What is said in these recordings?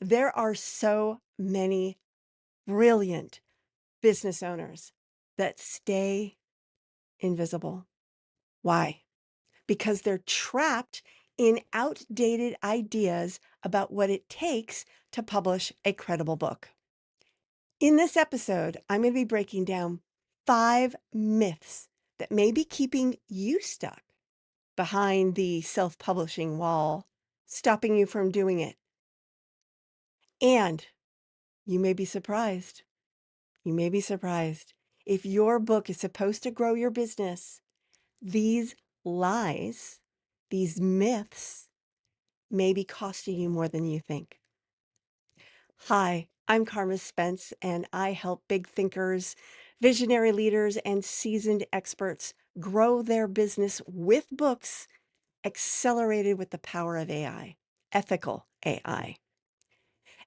There are so many brilliant business owners that stay invisible. Why? Because they're trapped in outdated ideas about what it takes to publish a credible book. In this episode, I'm going to be breaking down 5 myths that may be keeping you stuck behind the self-publishing wall, stopping you from doing it. And you may be surprised. You may be surprised. If your book is supposed to grow your business, these lies, these myths may be costing you more than you think. Hi, I'm Carma Spence, and I help big thinkers, visionary leaders, and seasoned experts grow their business with books accelerated with the power of AI, ethical AI.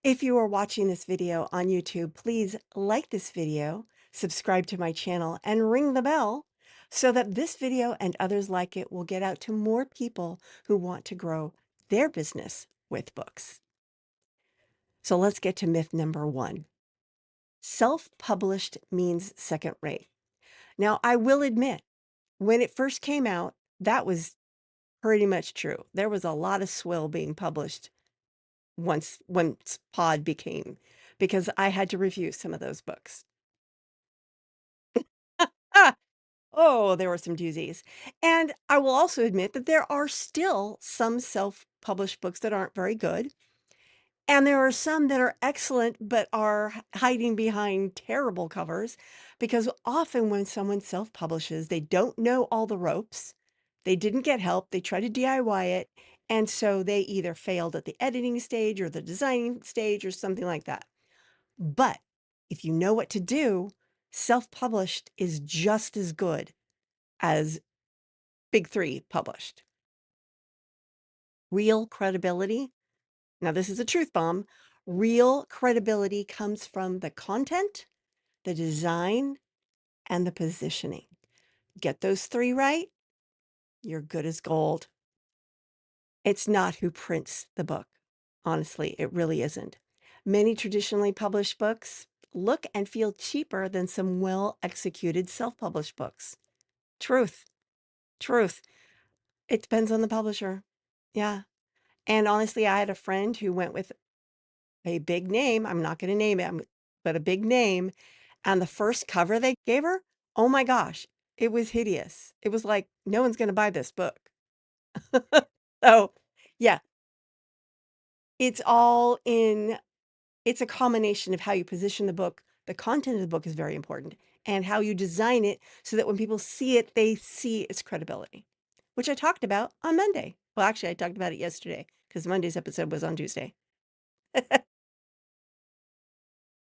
If you are watching this video on YouTube, please like this video, subscribe to my channel, and ring the bell so that this video and others like it will get out to more people who want to grow their business with books. So let's get to myth number 1. Self-published means second rate. Now, I will admit, when it first came out, that was pretty much true. There was a lot of swill being published once Pod became, because I had to review some of those books. Ah, oh, there were some doozies. And I will also admit that there are still some self-published books that aren't very good. And there are some that are excellent, but are hiding behind terrible covers, because often when someone self-publishes, they don't know all the ropes. They didn't get help. They try to DIY it. And so they either failed at the editing stage or the designing stage or something like that. But if you know what to do, self-published is just as good as big three published. Real credibility. Now, this is a truth bomb. Real credibility comes from the content, the design, and the positioning. Get those 3 right, you're good as gold. It's not who prints the book. Honestly, it really isn't. Many traditionally published books look and feel cheaper than some well-executed self-published books. Truth. Truth. It depends on the publisher. Yeah. And honestly, I had a friend who went with a big name. I'm not going to name it, but a big name. And the first cover they gave her, oh my gosh, it was hideous. It was like, no one's going to buy this book. So, yeah, it's all in, it's a combination of how you position the book. The content of the book is very important, and how you design it so that when people see it, they see its credibility, which I talked about on Monday. Well, actually, I talked about it yesterday because Monday's episode was on Tuesday.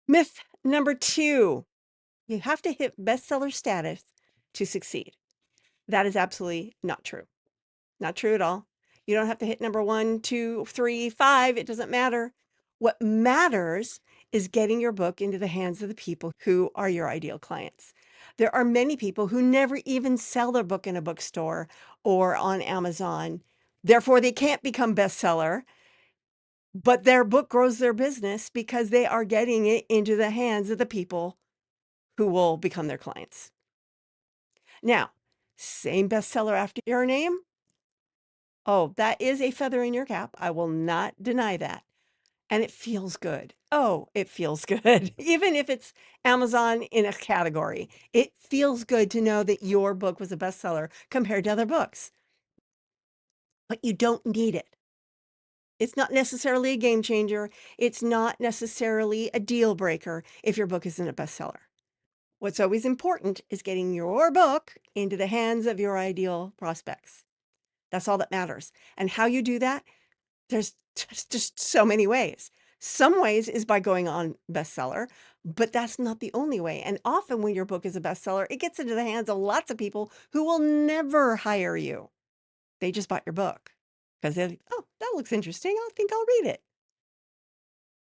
Myth number 2. You have to hit bestseller status to succeed. That is absolutely not true. Not true at all. You don't have to hit number 1, 2, 3, 5. It doesn't matter. What matters is getting your book into the hands of the people who are your ideal clients. There are many people who never even sell their book in a bookstore or on Amazon. Therefore, they can't become bestseller, but their book grows their business because they are getting it into the hands of the people who will become their clients. Now, same bestseller after your name. Oh, that is a feather in your cap. I will not deny that. And it feels good. Oh, it feels good. Even if it's Amazon in a category, it feels good to know that your book was a bestseller compared to other books. But you don't need it. It's not necessarily a game changer. It's not necessarily a deal breaker if your book isn't a bestseller. What's always important is getting your book into the hands of your ideal prospects. That's all that matters. And how you do that, there's just so many ways. Some ways is by going on bestseller, but that's not the only way. And often when your book is a bestseller, it gets into the hands of lots of people who will never hire you. They just bought your book because they're like, oh, that looks interesting. I think I'll read it.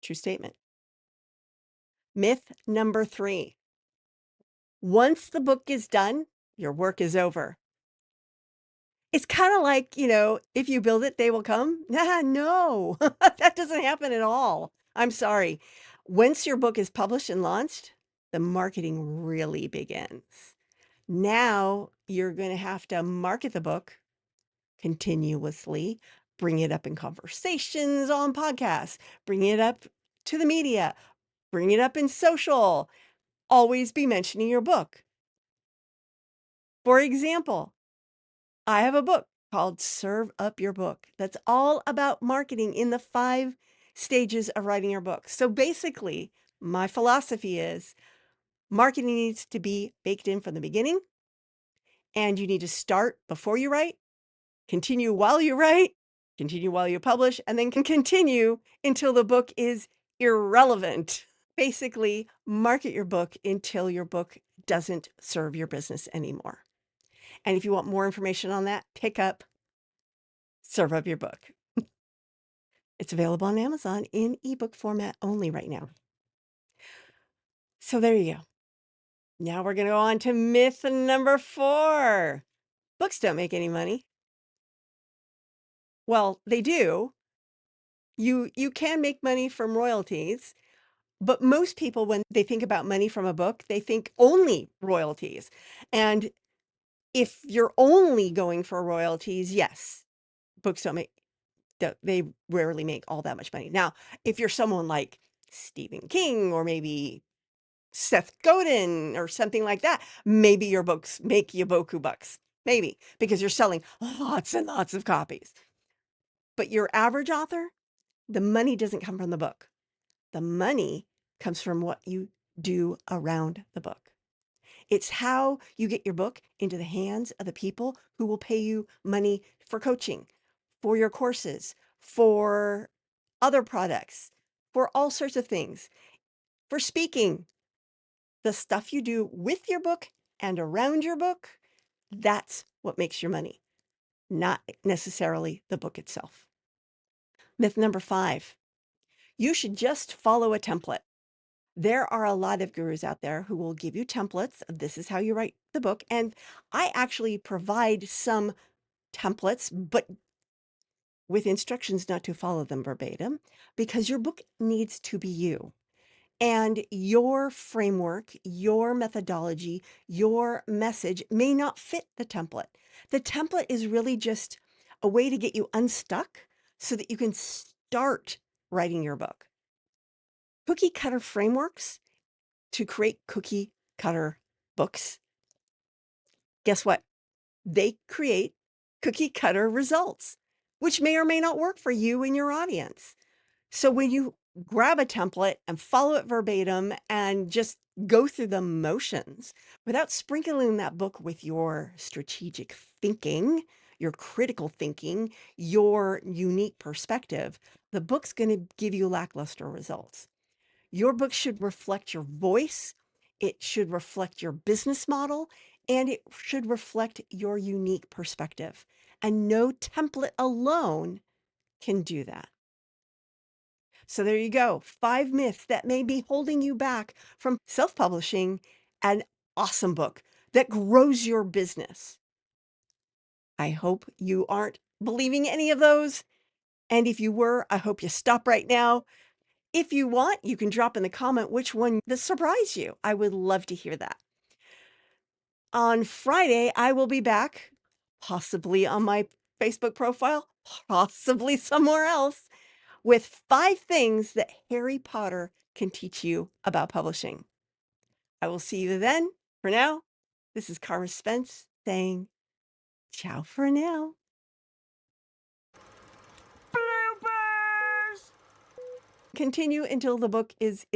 True statement. Myth number 3. Once the book is done, your work is over. It's kind of like, if you build it, they will come. No, that doesn't happen at all. I'm sorry. Once your book is published and launched, the marketing really begins. Now you're going to have to market the book continuously, bring it up in conversations on podcasts, bring it up to the media, bring it up in social, always be mentioning your book. For example, I have a book called Serve Up Your Book that's all about marketing in the 5 stages of writing your book. So basically, my philosophy is marketing needs to be baked in from the beginning, and you need to start before you write, continue while you write, continue while you publish, and then can continue until the book is irrelevant. Basically, market your book until your book doesn't serve your business anymore. And if you want more information on that, pick up Serve Up Your Book. It's available on Amazon in ebook format only right now. So there you go. Now we're going to go on to myth number 4. Books don't make any money. Well, they do. You can make money from royalties, but most people, when they think about money from a book, they think only royalties. And if you're only going for royalties, yes, books don't make they rarely make all that much money. Now, if you're someone like Stephen King or maybe Seth Godin or something like that, maybe your books make you boku bucks. Maybe because you're selling lots and lots of copies. But your average author, the money doesn't come from the book. The money comes from what you do around the book. It's how you get your book into the hands of the people who will pay you money for coaching, for your courses, for other products, for all sorts of things, for speaking. The stuff you do with your book and around your book, that's what makes your money, not necessarily the book itself. Myth number 5, you should just follow a template. There are a lot of gurus out there who will give you templates. This is how you write the book. And I actually provide some templates, but with instructions not to follow them verbatim, because your book needs to be you. And your framework, your methodology, your message may not fit the template. The template is really just a way to get you unstuck so that you can start writing your book. Cookie cutter frameworks to create cookie cutter books. Guess what? They create cookie cutter results, which may or may not work for you and your audience. So when you grab a template and follow it verbatim and just go through the motions without sprinkling that book with your strategic thinking, your critical thinking, your unique perspective, the book's going to give you lackluster results. Your book should reflect your voice, it should reflect your business model, and it should reflect your unique perspective. And no template alone can do that. So there you go. 5 myths that may be holding you back from self-publishing an awesome book that grows your business. I hope you aren't believing any of those. And if you were, I hope you stop right now. If you want, you can drop in the comment which one that surprised you. I would love to hear that. On Friday, I will be back, possibly on my Facebook profile, possibly somewhere else, with 5 things that Harry Potter can teach you about publishing. I will see you then. For now, this is Carma Spence saying ciao for now. Bloopers! Continue until the book is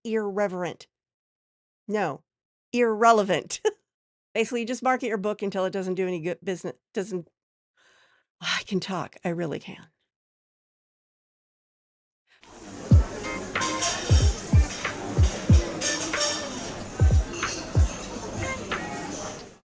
irreverent. No, irrelevant. Basically, just market your book until it doesn't do any good business. I can talk. I really can.